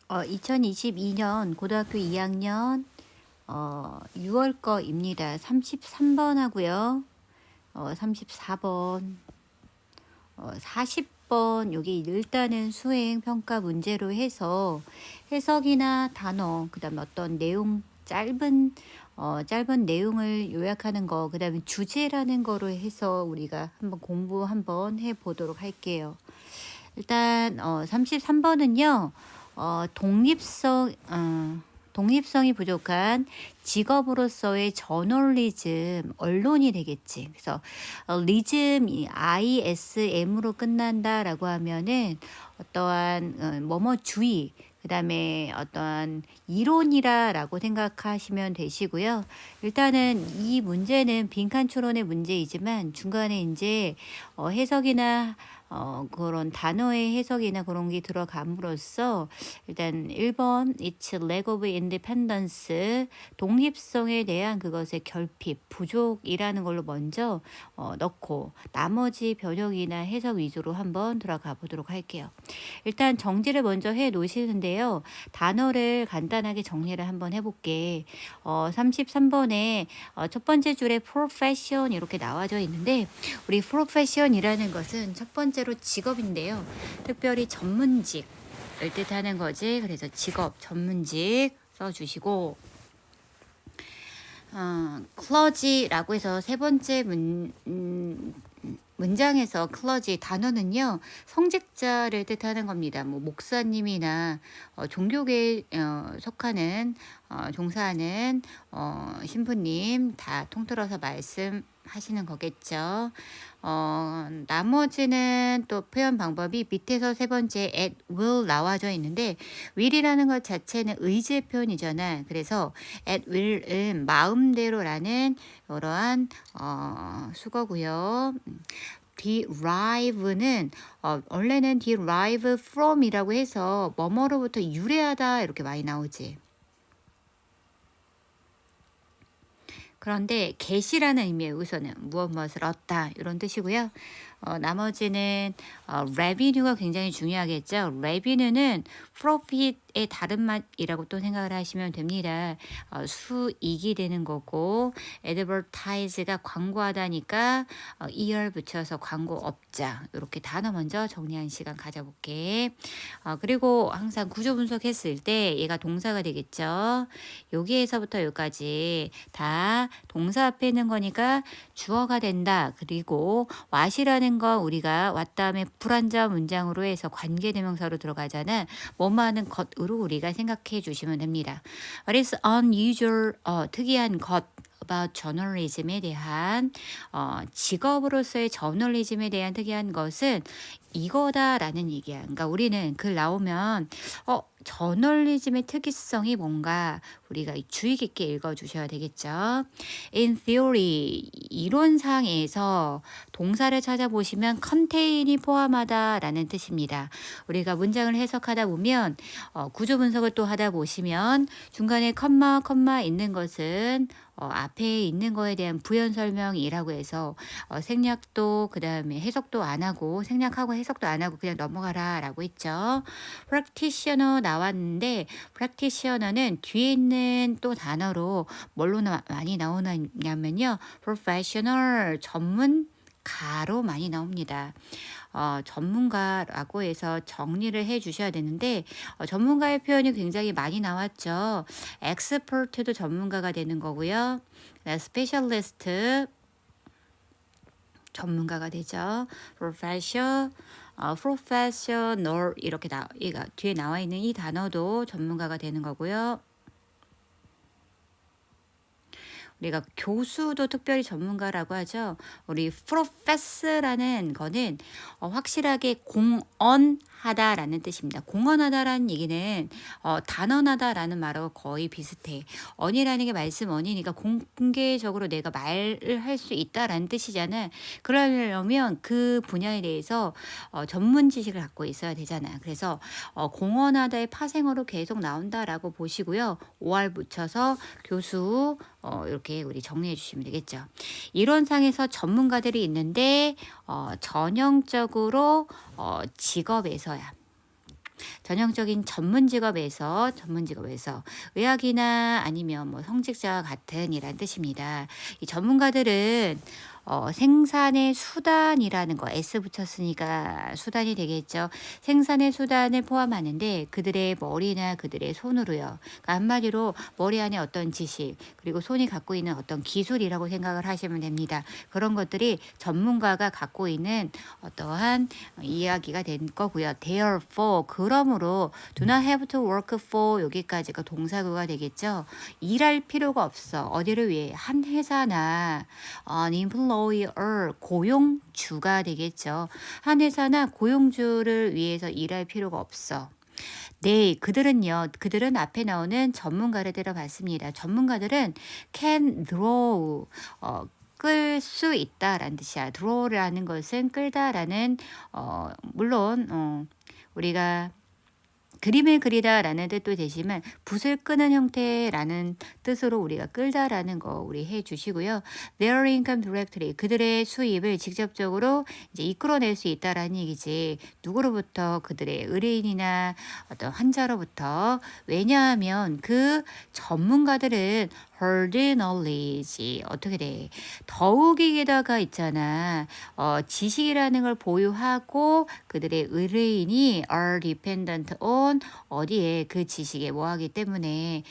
2022년 고등학교 2학년 6월 거입니다. 33번 하고요. 34번, 40번 여기 일단은 수행 평가 문제로 해서 해석이나 단어, 그다음에 어떤 내용 짧은 내용을 요약하는 거, 그다음에 주제라는 거로 해서 우리가 한번 공부 한번 해 보도록 할게요. 일단 33번은요. 독립성이 부족한 직업으로서의 저널리즘, 언론이 되겠지. 그래서 리즘이 ISM으로 끝난다라고 하면은 어떠한 뭐뭐주의, 그다음에 어떠한 이론이라고 생각하시면 되시고요. 일단은 이 문제는 빈칸 추론의 문제이지만 중간에 이제 해석이나 그런 단어의 해석이나 그런 게 들어감으로써 일단 1번 It's lack of independence, 독립성에 대한 그것의 결핍, 부족이라는 걸로 먼저 넣고 나머지 변형이나 해석 위주로 한번 들어가 보도록 할게요. 일단 정지를 먼저 해 놓으시는데요. 단어를 간단하게 정리를 한번 해볼게. 33번에 첫 번째 줄에 profession 이렇게 나와져 있는데 우리 profession이라는 것은 첫 번째로 직업인데요. 특별히 전문직을 뜻하는 거지. 그래서 직업, 전문직 써주시고 클러지라고 해서 세 번째 문장에서 클러지 단어는요 성직자를 뜻하는 겁니다. 뭐 목사님이나 종교계에 속하는 종사하는 신부님 다 통틀어서 말씀하시는 거겠죠. 나머지는 또 표현 방법이 밑에서 세 번째 at will 나와져 있는데 will이라는 것 자체는 의지의 표현이잖아. 그래서 at will은 마음대로라는 이러한 수거고요. derive는 원래는 derive from이라고 해서 뭐뭐로부터 유래하다 이렇게 많이 나오지. 그런데 get이라는 의미의 여기서는 무엇을 얻다 이런 뜻이고요. 나머지는 revenue가 굉장히 중요하겠죠. revenue는 profit의 다른 맛이라고 또 생각을 하시면 됩니다. 수익이 되는 거고 advertise가 광고하다니까 er 붙여서 광고업자 이렇게 단어 먼저 정리하는 시간 가져볼게. 그리고 항상 구조 분석했을 때 얘가 동사가 되겠죠. 여기에서부터 여기까지 다 동사 앞에 있는 거니까 주어가 된다. 그리고 what이라는 거 우리가 what 다음에 불완전 문장으로 해서 관계대명사로 들어가잖아. 뭐뭐하는 것으로 우리가 생각해 주시면 됩니다. What is unusual, 특이한 것 about journalism에 대한 직업으로서의 저널리즘에 대한 특이한 것은 이거다라는 얘기야. 그러니까 우리는 글 나오면 저널리즘의 특이성이 뭔가 우리가 주의 깊게 읽어주셔야 되겠죠. In theory, 이론상에서 동사를 찾아보시면 contain이 포함하다라는 뜻입니다. 우리가 문장을 해석하다 보면 구조 분석을 또 하다 보시면 중간에 컴마 있는 것은 앞에 있는 거에 대한 부연 설명이라고 해서 생략도 그 다음에 해석도 안 하고 생략하고 해석도 안 하고 그냥 넘어가라 라고 했죠. practitioner 나왔는데 practitioner는 뒤에 있는 또 단어로 뭘로 많이 나오냐면요. professional 전문가로 많이 나옵니다. 전문가라고 해서 정리를 해 주셔야 되는데 전문가의 표현이 굉장히 많이 나왔죠. expert도 전문가가 되는 거고요. specialist 전문가가 되죠. professional 이렇게 얘가 뒤에 나와 있는 이 단어도 전문가가 되는 거고요. 우리가 교수도 특별히 전문가라고 하죠. 우리 profess라는 거는 확실하게 공언하다라는 뜻입니다. 공언하다라는 얘기는 단언하다라는 말하고 거의 비슷해. 언이라는 게 말씀 언이니까 공개적으로 내가 말을 할 수 있다라는 뜻이잖아. 그러려면 그 분야에 대해서 전문 지식을 갖고 있어야 되잖아. 그래서 공언하다의 파생어로 계속 나온다라고 보시고요. OR 붙여서 교수 이렇게 우리 정리해 주시면 되겠죠. 이론상에서 전문가들이 있는데 전형적으로 직업에서야 전형적인 전문 직업에서 의학이나 아니면 뭐 성직자와 같은 이란 뜻입니다. 이 전문가들은 생산의 수단이라는 거 S 붙였으니까 수단이 되겠죠. 생산의 수단을 포함하는데 그들의 머리나 그들의 손으로요. 그러니까 한마디로 머리 안에 어떤 지식 그리고 손이 갖고 있는 어떤 기술이라고 생각을 하시면 됩니다. 그런 것들이 전문가가 갖고 있는 어떠한 이야기가 된 거고요. Therefore 그러므로 do not have to work for 여기까지가 동사구가 되겠죠. 일할 필요가 없어. 어디를 위해? 한 회사나 an employer 고용주가 되겠죠. 한 회사나 고용주를 위해서 일할 필요가 없어. 네, 그들은 앞에 나오는 전문가를 들어봤습니다. 전문가들은 can draw, 끌 수 있다라는 뜻이야. draw라는 것은 끌다라는, 물론, 우리가 그림을 그리다라는 뜻도 되지만 붓을 끄는 형태라는 뜻으로 우리가 끌다라는 거 우리 해 주시고요. Their income directly 그들의 수입을 직접적으로 이제 이끌어낼 수 있다라는 얘기지. 누구로부터? 그들의 의뢰인이나 어떤 환자로부터. 왜냐하면 그 전문가들은 herd knowledge 어떻게 돼? 더욱이게다가 있잖아. 지식이라는 걸 보유하고 그들의 의뢰인이 are dependent on 어디에 그 지식에 뭐하기 때문에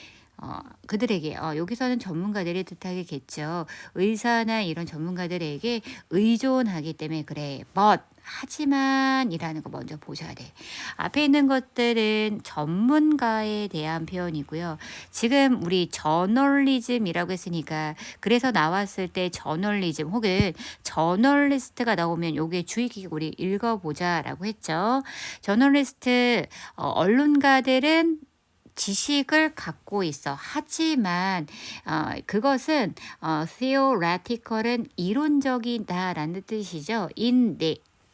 그들에게 여기서는 전문가들이 뜻하겠죠. 의사나 이런 전문가들에게 의존하기 때문에 그래. But 하지만이라는 거 먼저 보셔야 돼. 앞에 있는 것들은 전문가에 대한 표현이고요. 지금 우리 저널리즘이라고 했으니까 그래서 나왔을 때 저널리즘 혹은 저널리스트가 나오면 요게 주의 깊게 우리 읽어보자라고 했죠. 저널리스트 언론가들은 지식을 갖고 있어. 하지만 그것은 theoretical은 이론적이다라는 뜻이죠. in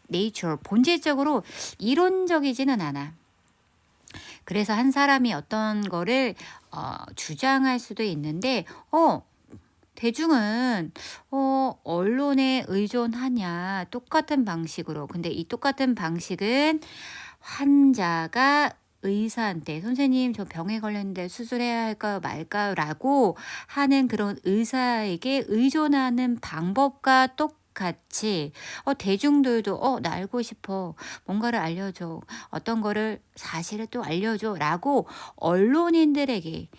nature 본질적으로 이론적이지는 않아. 그래서 한 사람이 어떤 거를 주장할 수도 있는데 대중은 언론에 의존하냐 똑같은 방식으로. 근데 이 똑같은 방식은 환자가 의사한테 선생님 저 병에 걸렸는데 수술해야 할까요 말까요 라고 하는 그런 의사에게 의존하는 방법과 똑같이 대중들도 나 알고 싶어 뭔가를 알려줘 어떤 거를 사실을 또 알려줘 라고 언론인들에게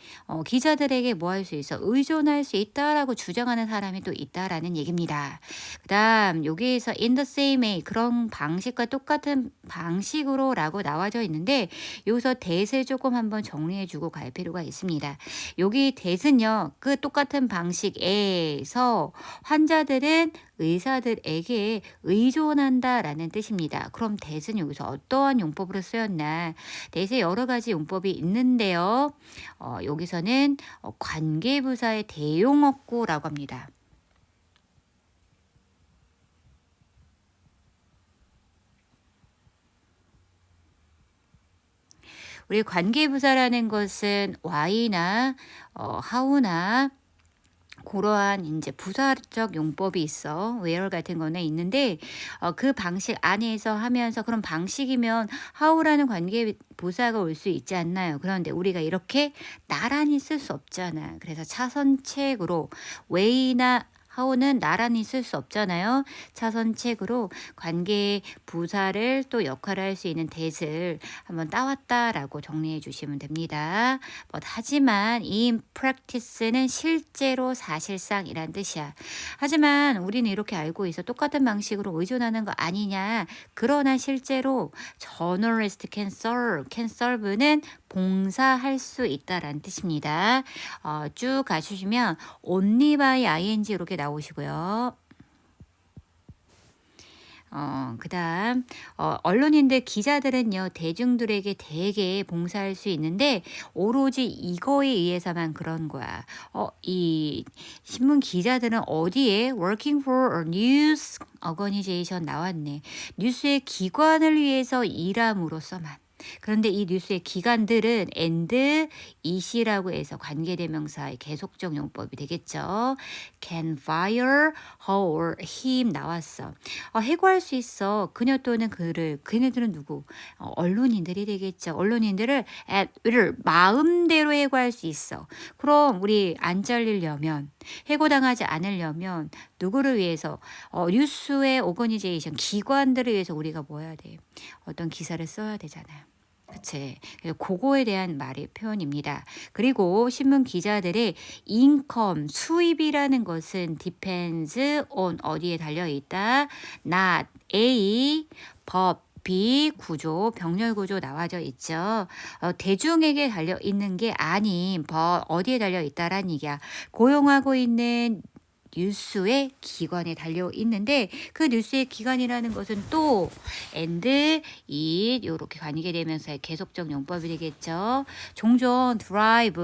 기자들에게 뭐 할 수 있어 의존할 수 있다라고 주장하는 사람이 또 있다라는 얘기입니다. 그 다음 여기에서 in the same way 그런 방식과 똑같은 방식으로 라고 나와져 있는데 여기서 대세 조금 한번 정리해 주고 갈 필요가 있습니다. 여기 대는요 그 똑같은 방식에서 환자들은 의사들에게 의존한다라는 뜻입니다. 그럼 대는 여기서 어떠한 용법으로 쓰였나? 대세 여러 가지 용법이 있는데요. 여기서는 관계부사의 대용어구라고 합니다. 우리 관계부사라는 것은 why나 how나 그러한 이제 부사적 용법이 있어. where 같은 거는 있는데 그 방식 안에서 하면서 그런 방식이면 how라는 관계 부사가 올 수 있지 않나요? 그런데 우리가 이렇게 나란히 쓸 수 없잖아. 그래서 차선책으로 way나 how는 나란히 쓸 수 없잖아요. 차선책으로 관계 부사를 또 역할을 할 수 있는 that을 한번 따왔다라고 정리해 주시면 됩니다. 하지만 in practice는 실제로 사실상이란 뜻이야. 하지만 우리는 이렇게 알고 있어. 똑같은 방식으로 의존하는 거 아니냐. 그러나 실제로 journalist can serve는 봉사할 수 있다라는 뜻입니다. 쭉 가주시면 only by ing 이렇게 나오시고요. 그 다음 언론인들 기자들은요 대중들에게 되게 봉사할 수 있는데 오로지 이거에 의해서만 그런 거야. 이 신문 기자들은 어디에 working for a news organization 나왔네. 뉴스의 기관을 위해서 일함으로써만 그런데 이 뉴스의 기관들은 and, it이라고 해서 관계대명사의 계속적 용법이 되겠죠. can fire her or him 나왔어. 해고할 수 있어. 그녀 또는 그를. 그녀들은 누구? 언론인들이 되겠죠. 언론인들을 at will 마음대로 해고할 수 있어. 그럼 우리 안 잘리려면 해고당하지 않으려면 누구를 위해서 뉴스의 오거니제이션 기관들을 위해서 우리가 뭐 해야 돼? 어떤 기사를 써야 되잖아요. 그치. 그래서 그거에 대한 말의 표현입니다. 그리고 신문 기자들의 인컴, 수입이라는 것은 depends on 어디에 달려 있다. not A, 법, B, 구조, 병렬 구조 나와져 있죠. 대중에게 달려 있는 게 아닌 어디에 달려 있다란 얘기야. 고용하고 있는 뉴스의 기관에 달려 있는데 그 뉴스의 기관이라는 것은 또 and, it 이렇게 관계되면서의 계속적 용법이 되겠죠. 종종 drive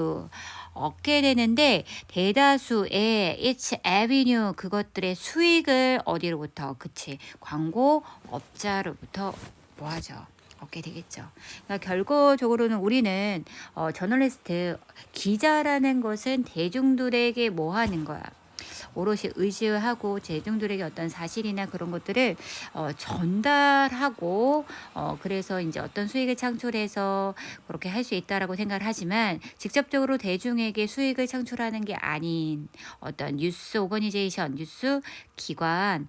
얻게 되는데 대다수의 its avenue 그것들의 수익을 어디로부터 그치 광고업자로부터 뭐하죠? 얻게 되겠죠. 그러니까 결과적으로는 우리는 저널리스트 기자라는 것은 대중들에게 뭐 하는 거야? 오롯이 의지하고 대중들에게 어떤 사실이나 그런 것들을 전달하고 그래서 이제 어떤 수익을 창출해서 그렇게 할 수 있다라고 생각을 하지만 직접적으로 대중에게 수익을 창출하는 게 아닌 어떤 뉴스 오거니제이션, 뉴스 기관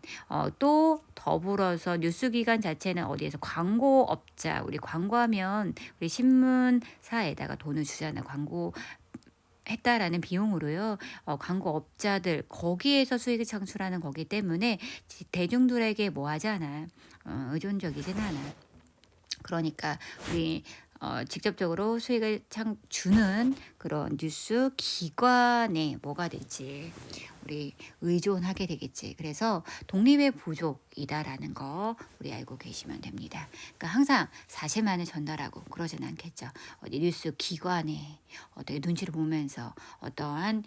또 더불어서 뉴스 기관 자체는 어디에서 광고업자 우리 광고하면 우리 신문사에다가 돈을 주잖아 광고 했다라는 비용으로요. 광고업자들 거기에서 수익을 창출하는 거기 때문에 대중들에게 뭐 하지 않아. 의존적이진 않아. 그러니까 우리 직접적으로 수익을 주는 그런 뉴스 기관에 뭐가 되지? 우리 의존하게 되겠지. 그래서 독립의 부족이다라는 거 우리 알고 계시면 됩니다. 그러니까 항상 사실만을 전달하고 그러진 않겠죠. 어디 뉴스 기관에 어떻게 눈치를 보면서 어떠한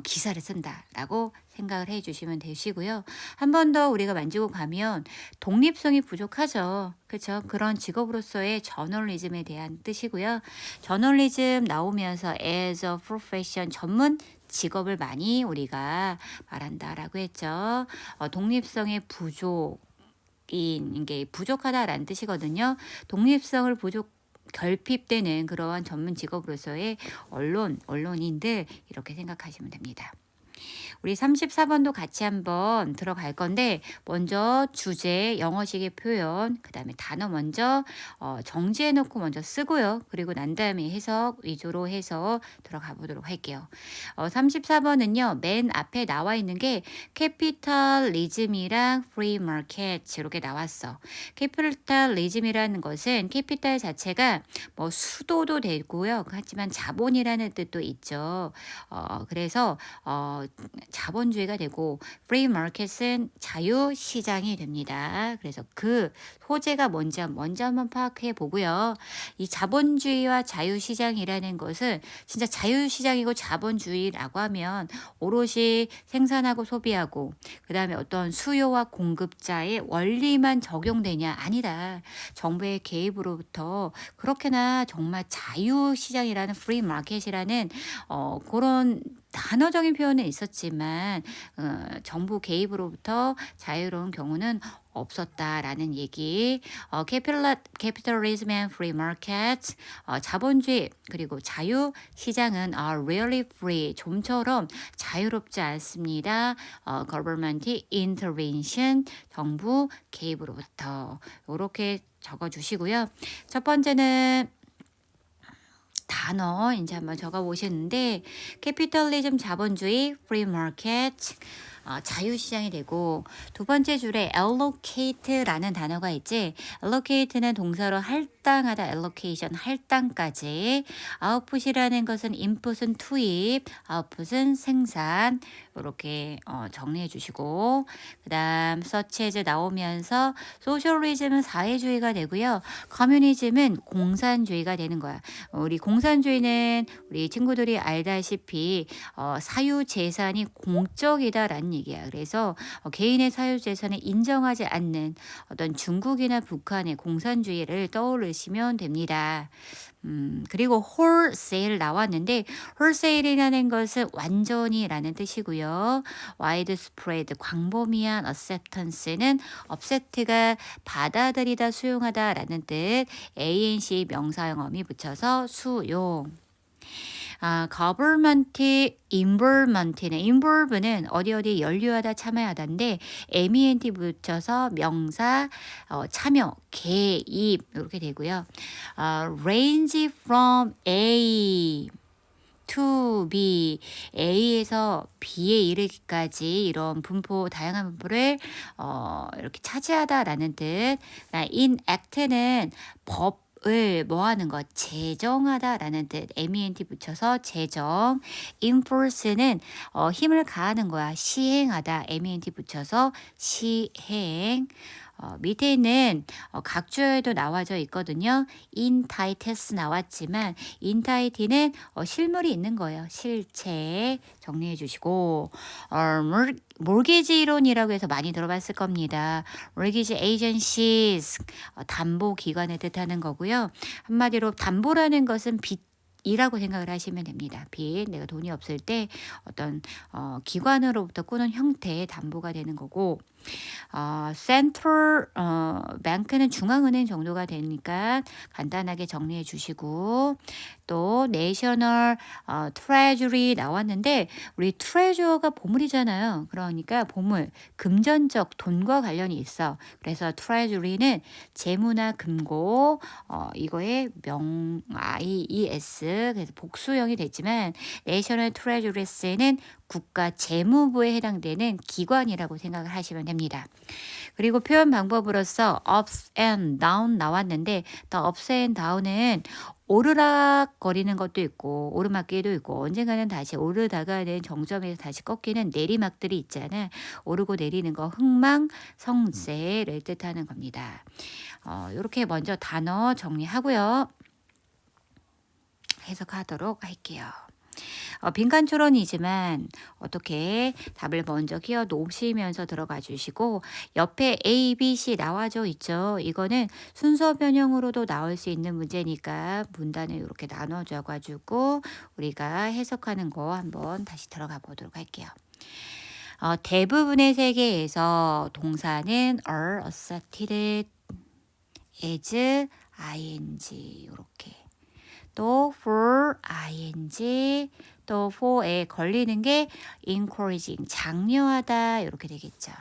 기사를 쓴다라고 생각을 해주시면 되시고요. 한 번 더 우리가 만지고 가면 독립성이 부족하죠. 그렇죠? 그런 직업으로서의 저널리즘에 대한 뜻이고요. 저널리즘 나오면서 as a profession 전문 직업을 많이 우리가 말한다라고 했죠. 독립성의 부족인 게 부족하다라는 뜻이거든요. 독립성을 결핍되는 그러한 전문 직업으로서의 언론인들 이렇게 생각하시면 됩니다. 우리 34번도 같이 한번 들어갈 건데 먼저 주제 영어식의 표현 그 다음에 단어 먼저 정지해 놓고 먼저 쓰고요. 그리고 난 다음에 해석 위주로 해서 들어가 보도록 할게요. 34번은요. 맨 앞에 나와 있는 게 캐피탈리즘이랑 프리 마켓 이렇게 나왔어. 캐피탈리즘이라는 것은 캐피탈 자체가 뭐 수도도 되고요. 하지만 자본이라는 뜻도 있죠. 그래서 자본주의가 되고 free market은 자유시장이 됩니다. 그래서 그 소재가 뭔지 먼저 한번 파악해 보고요. 이 자본주의와 자유시장이라는 것은 진짜 자유시장이고 자본주의라고 하면 오롯이 생산하고 소비하고 그 다음에 어떤 수요와 공급자의 원리만 적용되냐? 아니다. 정부의 개입으로부터 그렇게나 정말 자유시장이라는 free market이라는 그런 단어적인 표현은 있었지만 정부 개입으로부터 자유로운 경우는 없었다라는 얘기. Capitalism and free market, 자본주의 그리고 자유 시장은 are really free. 좀처럼 자유롭지 않습니다. Government intervention, 정부 개입으로부터 이렇게 적어주시고요. 첫 번째는 단어 이제 한번 적어 보시는데 캐피털리즘 자본주의, 프리 마켓 자유시장이 되고 두 번째 줄에 allocate라는 단어가 있지. allocate는 동사로 할당하다, allocation 할당까지. output이라는 것은 input은 투입, output은 생산. 이렇게 정리해 주시고 그 다음 such as 나오면서 socialism은 사회주의가 되고요. communism은 공산주의가 되는 거야. 우리 공산주의는 우리 친구들이 알다시피 사유재산이 공적이다라는 얘기야. 그래서 개인의 사유재산을 인정하지 않는 어떤 중국이나 북한의 공산주의를 떠올리시면 됩니다. 그리고 wholesale 나왔는데 wholesale이라는 것은 완전히라는 뜻이고요. widespread 광범위한 acceptance는 accept가 받아들이다 수용하다라는 뜻 ANC 명사형 어미 붙여서 수용. government, involvement는 involve는 어디 연루하다 참여하다인데 ment 붙여서 명사 참여, 개입 이렇게 되고요. range from A to B, A에서 B에 이르기까지 이런 분포, 다양한 분포를 이렇게 차지하다라는 뜻. enact는 법을 뭐 하는 것, 제정하다라는 뜻, ment 붙여서 제정. enforce는 힘을 가하는 거야, 시행하다, ment 붙여서 시행. 밑에 있는 각주어에도 나와져 있거든요. entities 나왔지만 entit는 실물이 있는 거예요. 실체 정리해 주시고 mortgage 이론이라고 해서 많이 들어봤을 겁니다. mortgage agencies 담보 기관을 뜻하는 거고요. 한마디로 담보라는 것은 빚이라고 생각을 하시면 됩니다. 빚, 내가 돈이 없을 때 어떤 기관으로부터 꾸는 형태의 담보가 되는 거고, 센트럴 뱅크는 중앙은행 정도가 되니까 간단하게 정리해 주시고, 또 내셔널 트레저리 나왔는데 우리 트레저가 보물이잖아요. 그러니까 보물, 금전적 돈과 관련이 있어. 그래서 트레저리는 재무나 금고 이거의 IES 그래서 복수형이 됐지만 내셔널 트레저리스는 국가 재무부에 해당되는 기관이라고 생각을 하시면 됩니다. 그리고 표현 방법으로서 ups and down 나왔는데 the ups and down은 오르락거리는 것도 있고 오르막길도 있고 언젠가는 다시 오르다가는 정점에서 다시 꺾이는 내리막들이 있잖아. 오르고 내리는 거 흥망성쇠를 뜻하는 겁니다. 이렇게 먼저 단어 정리하고요. 해석하도록 할게요. 빈칸 초론이지만 어떻게 답을 먼저 끼워 놓으시면서 들어가 주시고 옆에 A, B, C 나와져 있죠. 이거는 순서 변형으로도 나올 수 있는 문제니까 문단을 이렇게 나눠줘 가지고 우리가 해석하는 거 한번 다시 들어가 보도록 할게요. 대부분의 세계에서 동사는 are accepted as ing 이렇게 또 for ing 또 for에 걸리는 게 encouraging 장려하다 이렇게 되겠죠.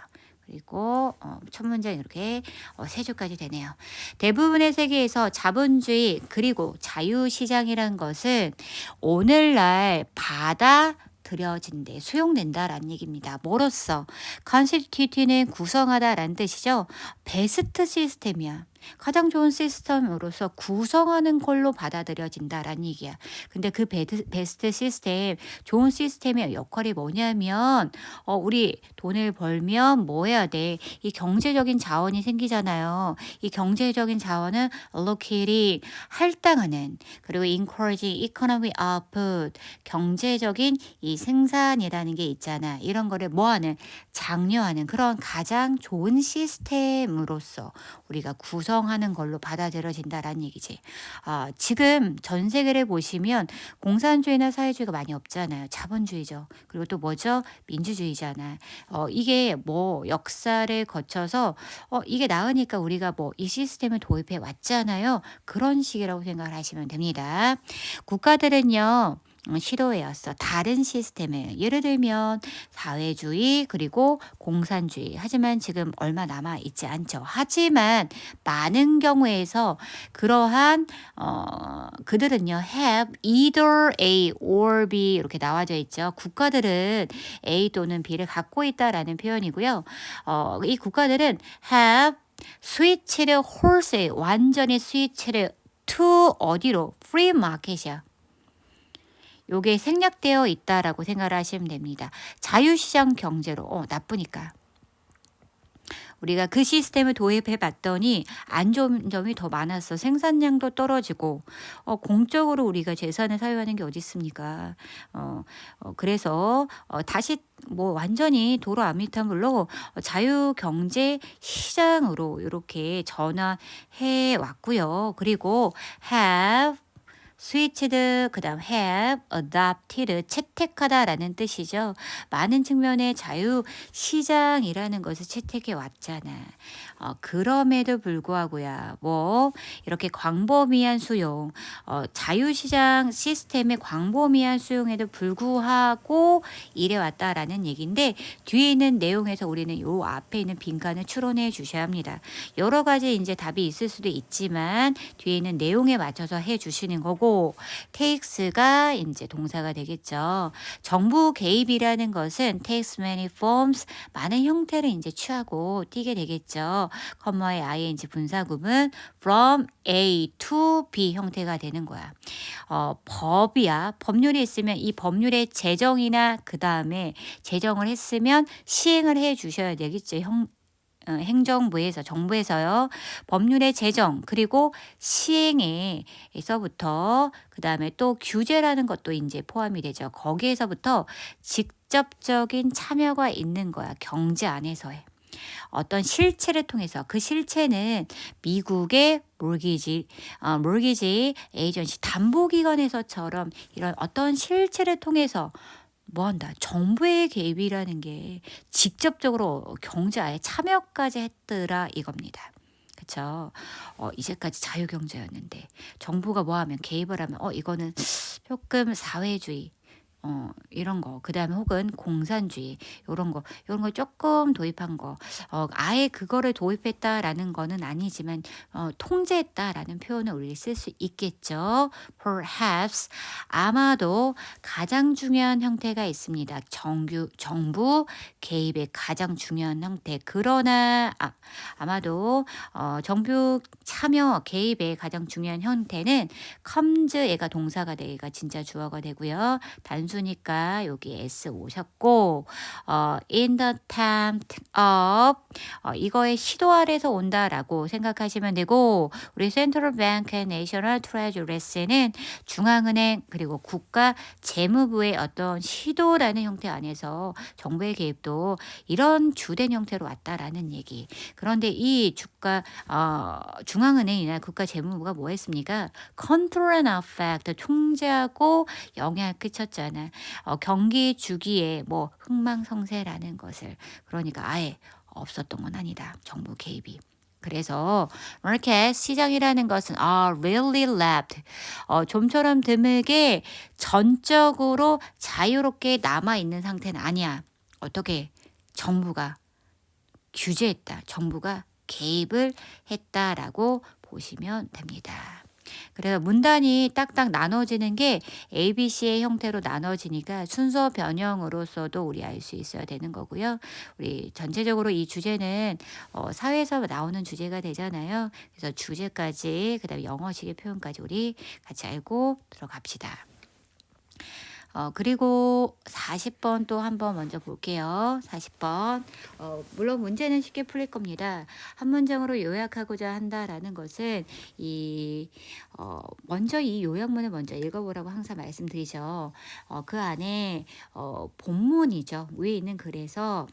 그리고 첫 문장 이렇게 세 줄까지 되네요. 대부분의 세계에서 자본주의 그리고 자유시장이란 것은 오늘날 받아들여진대 수용된다라는 얘기입니다. 뭐로써? constitute는 구성하다라는 뜻이죠. 베스트 시스템이야. 가장 좋은 시스템으로서 구성하는 걸로 받아들여진다라는 얘기야. 근데 그 베스트 시스템, 좋은 시스템의 역할이 뭐냐면 우리 돈을 벌면 뭐 해야 돼? 이 경제적인 자원이 생기잖아요. 이 경제적인 자원은 allocating, 할당하는, 그리고 encouraging economic output, 경제적인 이 생산이라는 게 있잖아. 이런 거를 뭐하는? 장려하는 그런 가장 좋은 시스템으로서 우리가 구성하는 걸로 받아들여진다라는 얘기지. 지금 전 세계를 보시면 공산주의나 사회주의가 많이 없잖아요. 자본주의죠. 그리고 또 뭐죠? 민주주의잖아. 이게 뭐 역사를 거쳐서 이게 나으니까 우리가 뭐 이 시스템을 도입해 왔잖아요. 그런 식이라고 생각을 하시면 됩니다. 국가들은요. 시도해왔어. 다른 시스템을. 예를 들면 사회주의 그리고 공산주의. 하지만 지금 얼마 남아 있지 않죠. 하지만 많은 경우에서 그러한 그들은요 have either A or B 이렇게 나와져 있죠. 국가들은 A 또는 B를 갖고 있다라는 표현이고요. 이 국가들은 have 스위치를 wholesale 완전히 스위치를 to 어디로? free market이야. 요게 생략되어 있다라고 생각을 하시면 됩니다. 자유시장 경제로 나쁘니까. 우리가 그 시스템을 도입해 봤더니 안 좋은 점이 더 많았어. 생산량도 떨어지고 공적으로 우리가 재산을 사유하는 게 어디 있습니까? 그래서 다시 뭐 완전히 도로 아미타불로 자유 경제 시장으로 이렇게 전환해 왔고요. 그리고 have switched 그다음 have adopted 채택하다라는 뜻이죠. 많은 측면의 자유 시장이라는 것을 채택해 왔잖아. 그럼에도 불구하고야 뭐 이렇게 광범위한 수용, 자유시장 시스템의 광범위한 수용에도 불구하고 이래 왔다라는 얘기인데 뒤에 있는 내용에서 우리는 요 앞에 있는 빈칸을 추론해 주셔야 합니다. 여러 가지 이제 답이 있을 수도 있지만 뒤에 있는 내용에 맞춰서 해 주시는 거고 takes가 이제 동사가 되겠죠. 정부 개입이라는 것은 takes many forms 많은 형태를 이제 취하고 띄게 되겠죠. 컴마의 ing 분사구문 from A to B 형태가 되는 거야. 법이야. 법률이 있으면 이 법률의 제정이나 그 다음에 제정을 했으면 시행을 해 주셔야 되겠죠. 행정부에서 정부에서요. 법률의 제정 그리고 시행에서부터 그다음에 또 규제라는 것도 이제 포함이 되죠. 거기에서부터 직접적인 참여가 있는 거야. 경제 안에서의. 어떤 실체를 통해서 그 실체는 미국의 몰기지 에이전시 담보기관에서처럼 이런 어떤 실체를 통해서 뭐한다. 정부의 개입이라는 게 직접적으로 경제에 참여까지 했더라 이겁니다. 그쵸? 이제까지 자유경제였는데 정부가 뭐하면 개입을 하면 이거는 조금 사회주의 이런 거, 그 다음에 혹은 공산주의, 이런 거 조금 도입한 거, 아예 그거를 도입했다라는 거는 아니지만, 통제했다라는 표현을 우리 쓸 수 있겠죠. Perhaps, 아마도 가장 중요한 형태가 있습니다. 정부 개입의 가장 중요한 형태. 그러나, 아마도, 정부 참여 개입의 가장 중요한 형태는 comes, 얘가 동사가 되기가 진짜 주어가 되고요. 단수니까 여기 S 오셨고 in the attempt of 이거의 시도 아래서 온다라고 생각하시면 되고 우리 Central Bank and National Treasury는 중앙은행 그리고 국가 재무부의 어떤 시도라는 형태 안에서 정부의 개입도 이런 주된 형태로 왔다라는 얘기. 그런데 이 중앙은행이나 국가 재무부가 뭐 했습니까? Control and affect 통제하고 영향을 끼쳤잖아. 경기 주기에 뭐 흥망성쇠라는 것을 그러니까 아예 없었던 건 아니다. 정부 개입이. 그래서 이렇게 시장이라는 것은 really left 좀처럼 드물게 전적으로 자유롭게 남아 있는 상태는 아니야. 어떻게 정부가 규제했다. 정부가 개입을 했다라고 보시면 됩니다. 그래서 문단이 딱딱 나눠지는 게 ABC의 형태로 나눠지니까 순서 변형으로서도 우리 알 수 있어야 되는 거고요. 우리 전체적으로 이 주제는 사회에서 나오는 주제가 되잖아요. 그래서 주제까지 그다음에 영어식의 표현까지 우리 같이 알고 들어갑시다. 그리고 40번 또 한번 먼저 볼게요. 40번. 물론 문제는 쉽게 풀릴 겁니다. 한 문장으로 요약하고자 한다라는 것은 먼저 이 요약문을 먼저 읽어보라고 항상 말씀드리죠. 그 안에 본문이죠. 위에 있는 글에서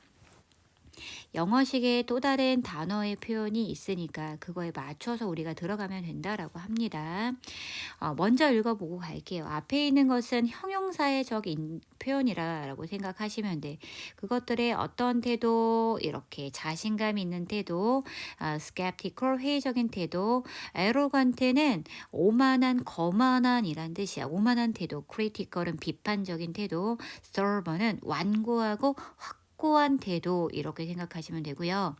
영어식의 또 다른 단어의 표현이 있으니까 그거에 맞춰서 우리가 들어가면 된다라고 합니다. 먼저 읽어보고 갈게요. 앞에 있는 것은 형용사의적 표현이라고 생각하시면 돼. 그것들의 어떤 태도, 이렇게 자신감 있는 태도, skeptical, 회의적인 태도, arrogant는 오만한, 거만한이란 뜻이야. 오만한 태도, critical은 비판적인 태도, stubborn은 완고하고 확고한 태도 이렇게 생각하시면 되고요.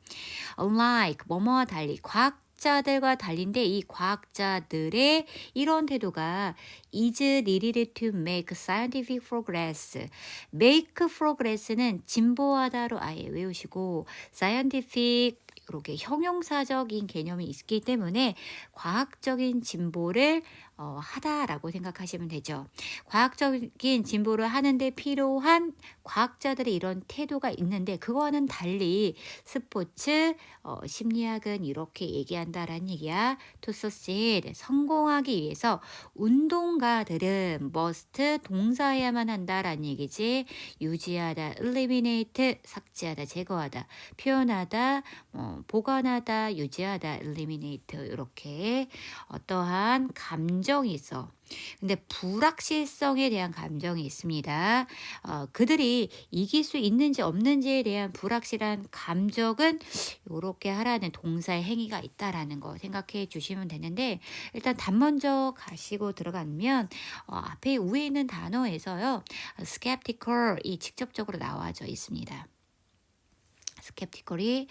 Unlike 뭐뭐와 달리 과학자들과 달린데 이 과학자들의 이런 태도가 is needed to make scientific progress. make progress는 진보하다로 아예 외우시고 scientific 이렇게 형용사적인 개념이 있기 때문에 과학적인 진보를 하다라고 생각하시면 되죠. 과학적인 진보를 하는데 필요한 과학자들의 이런 태도가 있는데 그거와는 달리 스포츠 심리학은 이렇게 얘기한다라는 얘기야. To succeed 성공하기 위해서 운동가들은 must 동사해야만 한다라는 얘기지. 유지하다, eliminate 삭제하다, 제거하다, 표현하다, 보관하다, 유지하다, eliminate 이렇게 어떠한 감정이 있어. 근데 불확실성에 대한 감정이 있습니다. 그들이 이길 수 있는지 없는지에 대한 불확실한 감정은 이렇게 하라는 동사의 행위가 있다라는 거 생각해 주시면 되는데 일단 답 먼저 가시고 들어가면 앞에 위에 있는 단어에서요. skeptical이 직접적으로 나와져 있습니다. skeptical이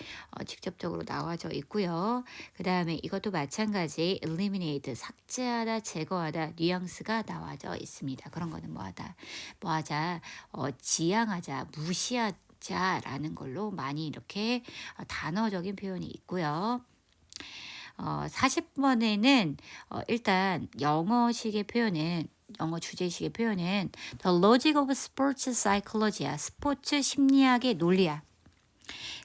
직접적으로 나와져 있고요. 그 다음에 이것도 마찬가지 eliminate 삭제하다, 제거하다 뉘앙스가 나와져 있습니다. 그런 거는 뭐하자, 지양하자, 무시하자라는 걸로 많이 이렇게 단어적인 표현이 있고요. 40번에는 일단 영어식의 표현은 영어 주제식의 표현은 The Logic of Sports Psychology야. 스포츠 심리학의 논리야.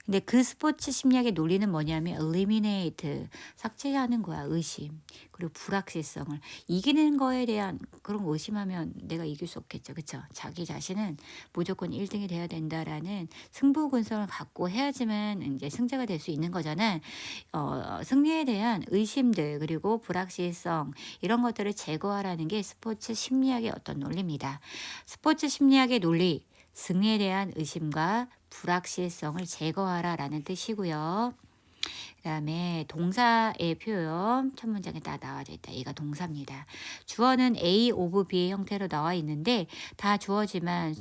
근데 그 스포츠 심리학의 논리는 뭐냐면 eliminate 삭제하는 거야. 의심 그리고 불확실성을 이기는 거에 대한 그런 거 의심하면 내가 이길 수 없겠죠. 그쵸? 자기 자신은 무조건 1등이 돼야 된다라는 승부근성을 갖고 해야지만 이제 승자가 될 수 있는 거잖아. 승리에 대한 의심들 그리고 불확실성 이런 것들을 제거하라는 게 스포츠 심리학의 어떤 논리입니다. 스포츠 심리학의 논리 승리에 대한 의심과 불확실성을 제거하라라는 뜻이고요. 그 다음에 동사의 표현 첫 문장에 다 나와져 있다. 얘가 동사입니다. 주어는 A of B의 형태로 나와 있는데 다 주어지만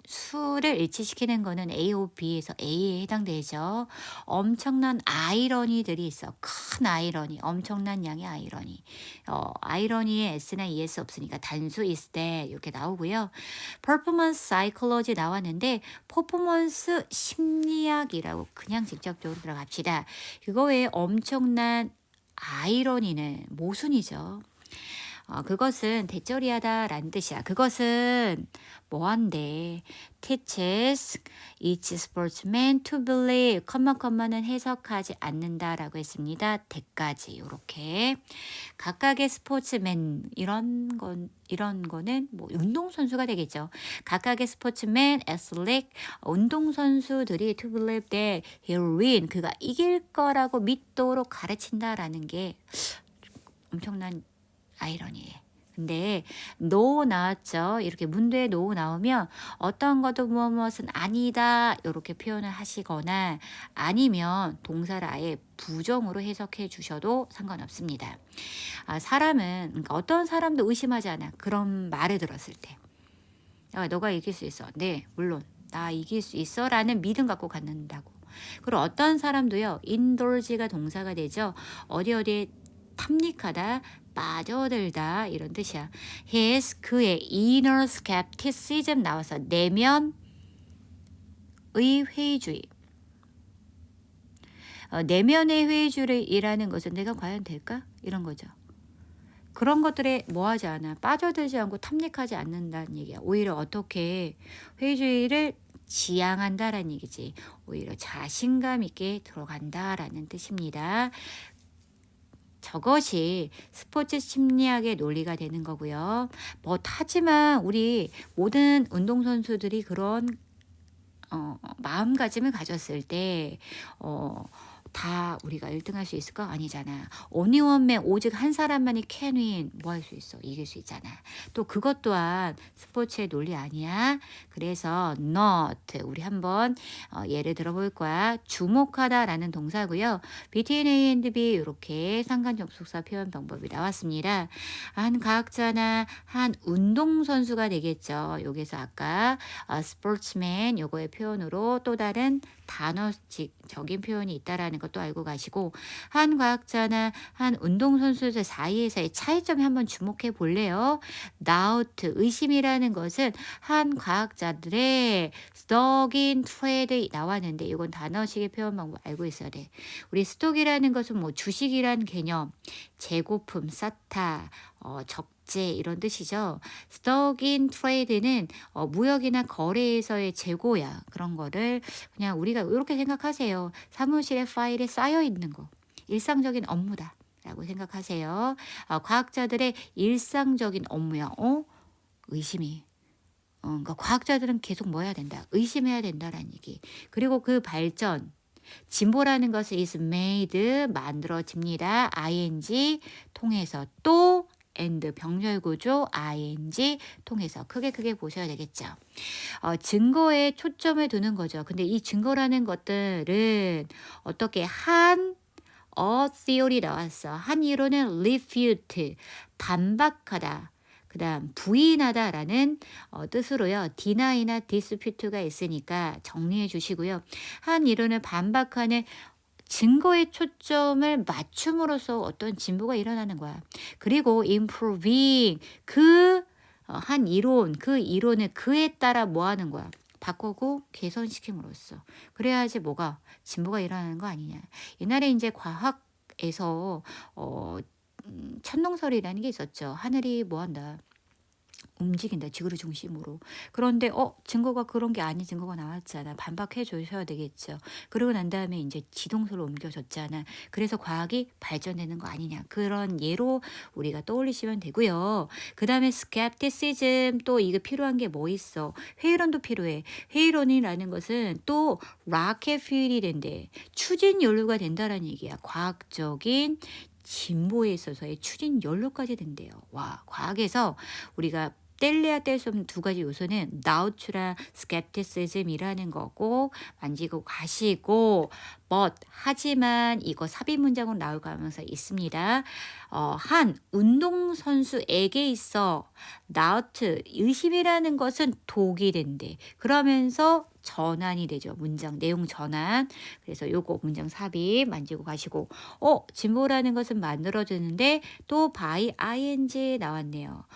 수를 일치시키는 거는 A of B에서 A에 해당되죠. 엄청난 아이러니들이 있어. 큰 아이러니, 엄청난 양의 아이러니. 아이러니에 S나 ES 없으니까 단수 is that 이렇게 나오고요. Performance psychology 나왔는데 퍼포먼스 심리학이라고 그냥 직접적으로 들어갑시다. 그거에 엄청난 아이러니는 모순이죠. 그것은 대절이하다라는 뜻이야. 그것은 뭐한데 teaches each sportsman to believe 컴마는 해석하지 않는다라고 했습니다. 대까지 이렇게 각각의 스포츠맨 이런 거는 뭐 운동선수가 되겠죠. 각각의 스포츠맨, 애슬릭 운동선수들이 to believe that he'll win 그가 이길 거라고 믿도록 가르친다라는 게 엄청난 아이러니에. 근데 no 나왔죠. 이렇게 문도에 no 나오면 어떤 것도 무엇은 아니다 이렇게 표현을 하시거나 아니면 동사를 아예 부정으로 해석해 주셔도 상관없습니다. 사람은 그러니까 어떤 사람도 의심하지 않아. 그런 말을 들었을 때. 너가 이길 수 있어. 네, 물론 나 이길 수 있어 라는 믿음 갖고 갖는다고. 그리고 어떤 사람도요. indulge가 동사가 되죠. 어디에 탐닉하다 빠져들다 이런 뜻이야. His 그의 inner skepticism 나와서 내면의 회의주의. 내면의 회의주의라는 것은 내가 과연 될까? 이런 거죠. 그런 것들에 뭐하지 않아. 빠져들지 않고 탐닉하지 않는다는 얘기야. 오히려 어떻게 회의주의를 지향한다라는 얘기지. 오히려 자신감 있게 들어간다라는 뜻입니다. 저것이 스포츠 심리학의 논리가 되는 거고요. 하지만 우리 모든 운동선수들이 그런 마음가짐을 가졌을 때 다 우리가 1등 할 수 있을까? 아니잖아. only one man, 오직 한 사람만이 can win. 뭐 할 수 있어? 이길 수 있잖아. 또 그것 또한 스포츠의 논리 아니야. 그래서 not 우리 한번 예를 들어볼 거야. 주목하다라는 동사고요. between A and B 이렇게 상관접속사 표현 방법이 나왔습니다. 한 과학자나 한 운동선수가 되겠죠. 여기서 아까 sportsman 요거의 표현으로 또 다른 단어적인 표현이 있다라는 것도 알고 가시고 한 과학자나 한 운동선수들 사이에서의 차이점에 한번 주목해 볼래요. doubt, 의심이라는 것은 한 과학자들의 스톡인 트레이드 나왔는데 이건 단어식의 표현 방법 알고 있어야 돼. 우리 스톡이라는 것은 뭐 주식이란 개념, 재고품, 쌓다, 적재 이런 뜻이죠. 스톡인 트레이드는 무역이나 거래에서의 재고야. 그런 거를 그냥 우리가 이렇게 생각하세요. 사무실에 파일에 쌓여 있는 거. 일상적인 업무다. 라고 생각하세요. 과학자들의 일상적인 업무야. 의심이. 그러니까 과학자들은 계속 뭐 해야 된다? 의심해야 된다라는 얘기. 그리고 그 발전, 진보라는 것은 is made, 만들어집니다. ing 통해서 또 and 병렬 구조 ing 통해서 크게 보셔야 되겠죠. 증거에 초점을 두는 거죠. 근데 이 증거라는 것들은 어떻게 theory 나왔어. 한 이론은 refute, 반박하다. 그 다음 부인하다라는 뜻으로요. deny나 dispute가 있으니까 정리해 주시고요. 한 이론을 반박하는 증거의 초점을 맞춤으로써 어떤 진보가 일어나는 거야. 그리고 improving 한 이론, 그 이론을 그에 따라 뭐 하는 거야. 바꾸고 개선시킴으로써. 그래야지 뭐가 진보가 일어나는 거 아니냐. 옛날에 이제 과학에서 천동설이라는 게 있었죠. 하늘이 뭐 한다. 움직인다. 지구를 중심으로. 그런데 증거가 그런 게 아닌 증거가 나왔잖아. 반박해 주셔야 되겠죠. 그러고 난 다음에 이제 지동설로 옮겨졌잖아. 그래서 과학이 발전되는 거 아니냐. 그런 예로 우리가 떠올리시면 되고요. 그 다음에 skepticism 또 이거 필요한 게 뭐 있어. 회의론도 필요해. 회의론이라는 것은 또 rocket fuel이 된대. 추진 연료가 된다라는 얘기야. 과학적인 진보에 있어서의 추진 연료까지 된대요. 와, 과학에서 우리가 뗄래야 뗄 수 없는 두 가지 요소는 doubt랑 skepticism이라는 거고 만지고 가시고 but 하지만 이거 삽입 문장으로 나올 가능성이 있습니다. 한 운동선수에게 있어 doubt, 의심이라는 것은 독이 된대. 그러면서 전환이 되죠. 문장 내용 전환. 그래서 요거 문장 삽입 만지고 가시고 진보라는 것은 만들어지는데 또 by ing 나왔네요.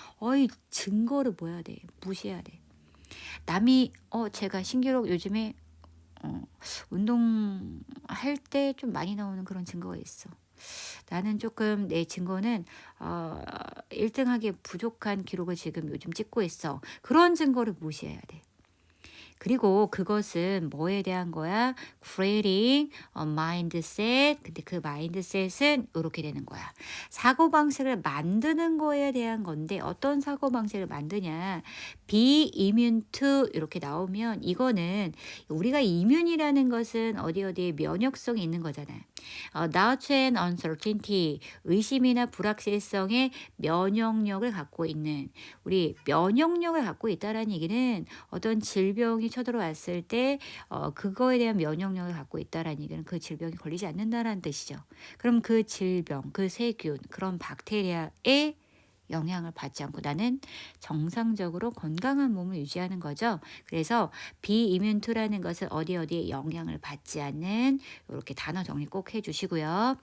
증거를 뭐 해야 돼? 무시해야 돼. 남이 제가 신기록 요즘에 운동할 때 좀 많이 나오는 그런 증거가 있어. 나는 조금 내 증거는 1등하기 부족한 기록을 지금 요즘 찍고 있어. 그런 증거를 무시해야 돼. 그리고 그것은 뭐에 대한 거야? creating a mindset. 근데 그 mindset은 이렇게 되는 거야. 사고방식을 만드는 거에 대한 건데 어떤 사고방식을 만드냐. be immune to 이렇게 나오면 이거는 우리가 이뮨이라는 것은 어디에 면역성이 있는 거잖아요. doubt and uncertainty, 의심이나 불확실성에 면역력을 갖고 있는 우리 면역력을 갖고 있다라는 얘기는 어떤 질병이 쳐들어왔을 때 그거에 대한 면역력을 갖고 있다라는 얘기는 그 질병이 걸리지 않는다라는 뜻이죠. 그럼 그 질병, 그 세균, 그런 박테리아의 영향을 받지 않고 나는 정상적으로 건강한 몸을 유지하는 거죠. 그래서 비이뮨투라는 것은 어디에 영향을 받지 않는 이렇게 단어 정리 꼭 해주시고요.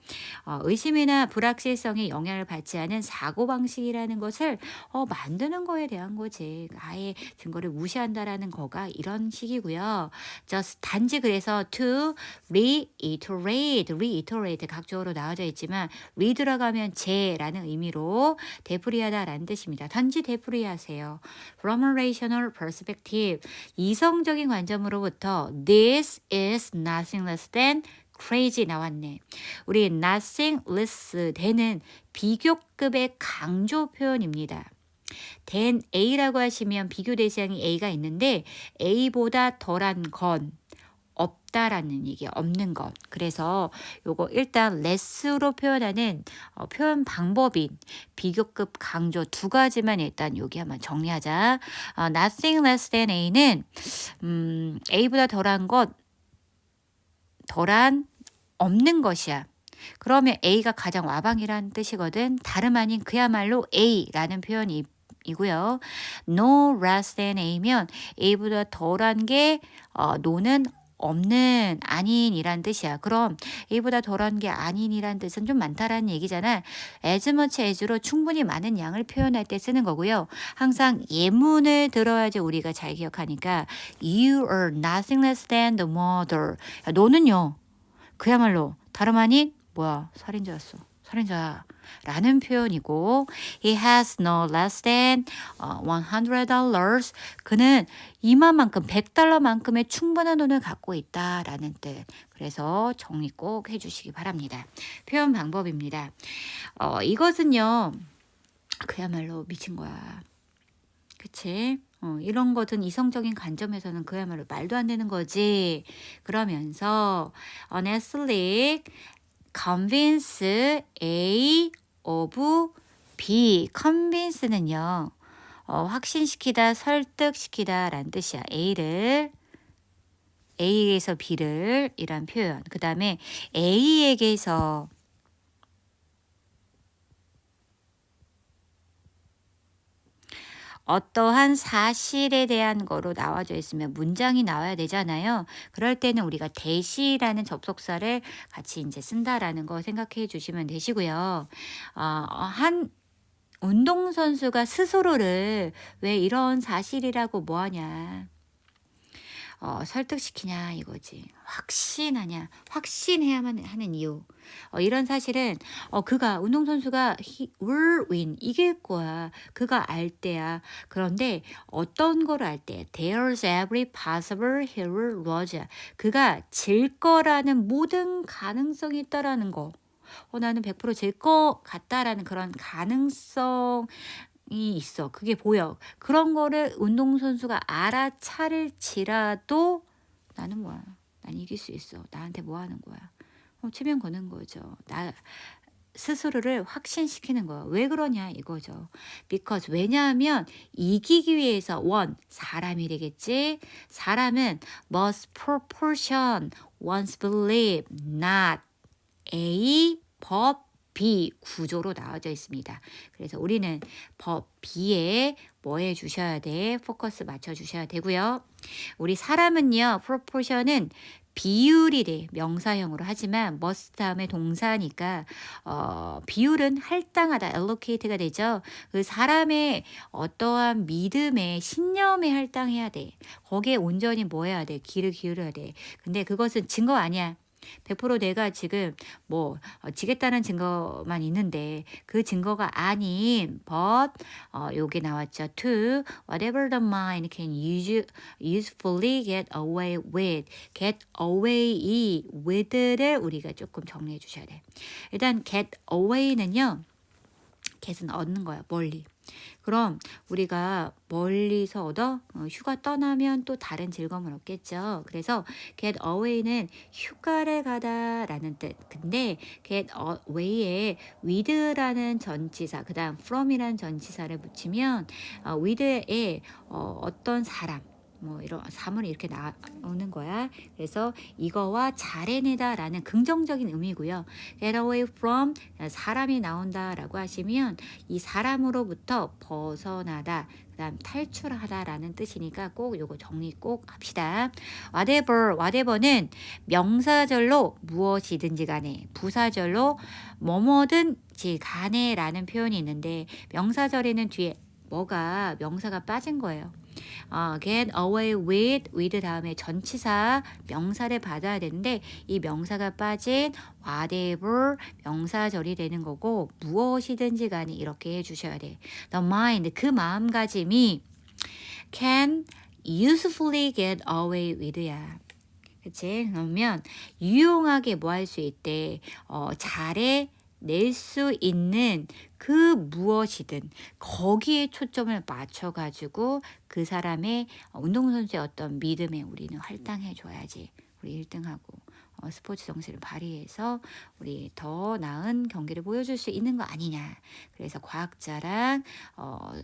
의심이나 불확실성에 영향을 받지 않은 사고방식이라는 것을 만드는 거에 대한 거지. 아예 증거를 무시한다라는 거가 이런 식이고요. 단지 그래서 to reiterate 각조어로 나와져 있지만 re 들어가면 재라는 의미로 되풀이하다라는 뜻입니다. 단지 되풀이하세요. From a rational perspective, 이성적인 관점으로부터 this is nothing less than crazy 나왔네. 우리 nothing less than은 비교급의 강조 표현입니다. than A라고 하시면 비교 대상이 A가 있는데 A보다 덜한 건 없다라는 얘기, 없는 것. 그래서 요거 일단 less로 표현하는 표현 방법인 비교급 강조 두 가지만 일단 여기 한번 정리하자. nothing less than A는 A보다 덜한 없는 것이야. 그러면 A가 가장 와방이라는 뜻이거든. 다름 아닌 그야말로 A라는 표현이 이고요. No less than A면 A보다 덜한 게 no는 없는 아닌이란 뜻이야. 그럼 이보다 덜한 게 아닌이란 뜻은 좀 많다라는 얘기잖아. as much as로 충분히 많은 양을 표현할 때 쓰는 거고요. 항상 예문을 들어야지 우리가 잘 기억하니까 you are nothing less than the mother. 야, 너는요. 그야말로 다름 아닌 뭐야 살인자였어. 살인자야. 라는 표현이고 he has no less than $100. 그는 이만큼 100달러만큼의 충분한 돈을 갖고 있다라는 뜻. 그래서 정리 꼭 해주시기 바랍니다. 표현 방법입니다. 이것은요. 그야말로 미친 거야. 그치? 이런 것은 이성적인 관점에서는 그야말로 말도 안 되는 거지. 그러면서 honestly convince A of B. convince는요. 확신시키다, 설득시키다 라는 뜻이야. A에서 B를 이란 표현. 그 다음에 A에게서 어떠한 사실에 대한 거로 나와져 있으면 문장이 나와야 되잖아요. 그럴 때는 우리가 대시라는 접속사를 같이 이제 쓴다라는 거 생각해 주시면 되시고요. 한 운동선수가 스스로를 왜 이런 사실이라고 뭐하냐. 설득시키냐 이거지. 확신하냐. 확신해야만 하는 이유. 이런 사실은 그가 운동선수가 he will win 이길 거야. 그가 알 때야. 그런데 어떤 걸 알 때 there's every possible he will lose. 그가 질 거라는 모든 가능성이 있다라는 거. 나는 100%질 것 같다라는 그런 가능성이 있어. 그게 보여. 그런 거를 운동선수가 알아차릴지라도 나는 뭐야. 난 이길 수 있어. 나한테 뭐 하는 거야. 체면 거는 거죠. 나 스스로를 확신시키는 거야. 왜 그러냐 이거죠. because 왜냐하면 이기기 위해서 사람이 되겠지. 사람은 must proportion one's belief not A 법 B 구조로 나와져 있습니다. 그래서 우리는 법 B에 뭐 해주셔야 돼? 포커스 맞춰주셔야 되고요. 우리 사람은요. proportion은 비율이 돼. 명사형으로 하지만 must 다음에 동사니까 비율은 할당하다. allocate가 되죠. 그 사람의 어떠한 믿음에 신념에 할당해야 돼. 거기에 온전히 뭐 해야 돼? 귀를 기울여야 돼. 근데 그것은 증거 아니야. 100% 내가 지금 지겠다는 증거만 있는데 그 증거가 아닌 but 요게 나왔죠. to whatever the mind can usefully get away with. get away with를 우리가 조금 정리해 주셔야 돼. 일단 get away는요. get은 얻는 거야. 멀리. 그럼 우리가 멀리서 휴가 떠나면 또 다른 즐거움을 얻겠죠. 그래서 get away는 휴가를 가다라는 뜻. 근데 get away에 with라는 전치사, 그 다음 from이라는 전치사를 붙이면 with에 어떤 사람, 이런 사물이 이렇게 나오는 거야. 그래서 이거와 잘 해내다라는 긍정적인 의미고요. get away from 사람이 나온다라고 하시면 이 사람으로부터 벗어나다, 그다음 탈출하다라는 뜻이니까 꼭 요거 정리 꼭 합시다. whatever는 명사절로 무엇이든지 간에, 부사절로 뭐뭐든지 간에라는 표현이 있는데 명사절에는 뒤에 뭐가 명사가 빠진 거예요. get away with 다음에 전치사 명사를 받아야 되는데 이 명사가 빠진 whatever 명사절이 되는 거고 무엇이든지 간에 이렇게 해주셔야 돼. The mind 그 마음가짐이 can usefully get away with야. 그치? 그러면 유용하게 뭐 할 수 있대? 잘해 낼 수 있는 그 무엇이든 거기에 초점을 맞춰가지고 그 사람의 운동선수의 어떤 믿음에 우리는 할당해 줘야지. 우리 1등하고 스포츠 정신을 발휘해서 우리 더 나은 경기를 보여줄 수 있는 거 아니냐. 그래서 과학자랑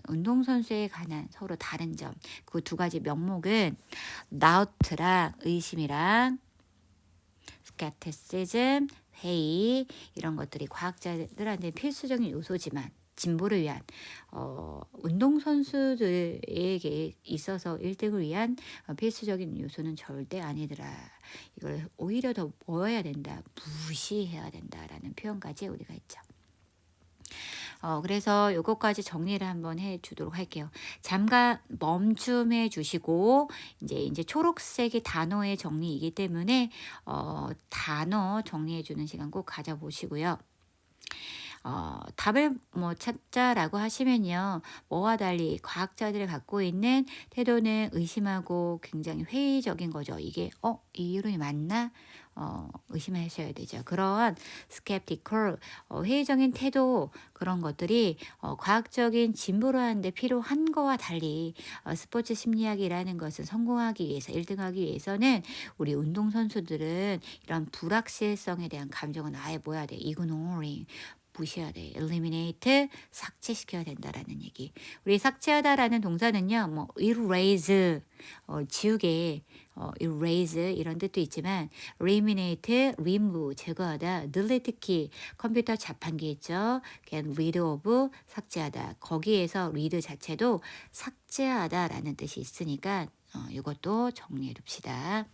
운동선수에 관한 서로 다른 점, 그 두 가지 명목은 doubt랑 의심이랑 skepticism 회의 이런 것들이 과학자들한테 필수적인 요소지만 진보를 위한 운동선수들에게 있어서 1등을 위한 필수적인 요소는 절대 아니더라. 이걸 오히려 더 뭐해야 된다. 무시해야 된다라는 표현까지 우리가 했죠. 그래서 요것까지 정리를 한번 해 주도록 할게요. 잠깐 멈춤해 주시고 이제 초록색이 단어의 정리이기 때문에 단어 정리해 주는 시간 꼭 가져 보시고요. 답을 뭐 찾자라고 하시면요. 뭐와 달리 과학자들이 갖고 있는 태도는 의심하고 굉장히 회의적인 거죠. 이게 이 이론이 맞나? 의심하셔야 되죠. 그러한 skeptical 회의적인 태도 그런 것들이 과학적인 진보를 하는데 필요한 거와 달리 스포츠 심리학이라는 것은 성공하기 위해서 1등하기 위해서는 우리 운동선수들은 이런 불확실성에 대한 감정은 아예 뭐야 돼? ignoring 무시해야 돼. eliminate 삭제시켜야 된다라는 얘기. 우리 삭제하다라는 동사는요. 뭐 erase 지우개 erase 이런 뜻도 있지만 eliminate remove 제거하다 delete 키 컴퓨터 자판기 있죠. get rid of 삭제하다. 거기에서 read 자체도 삭제하다라는 뜻이 있으니까 이것도 정리해 둡시다.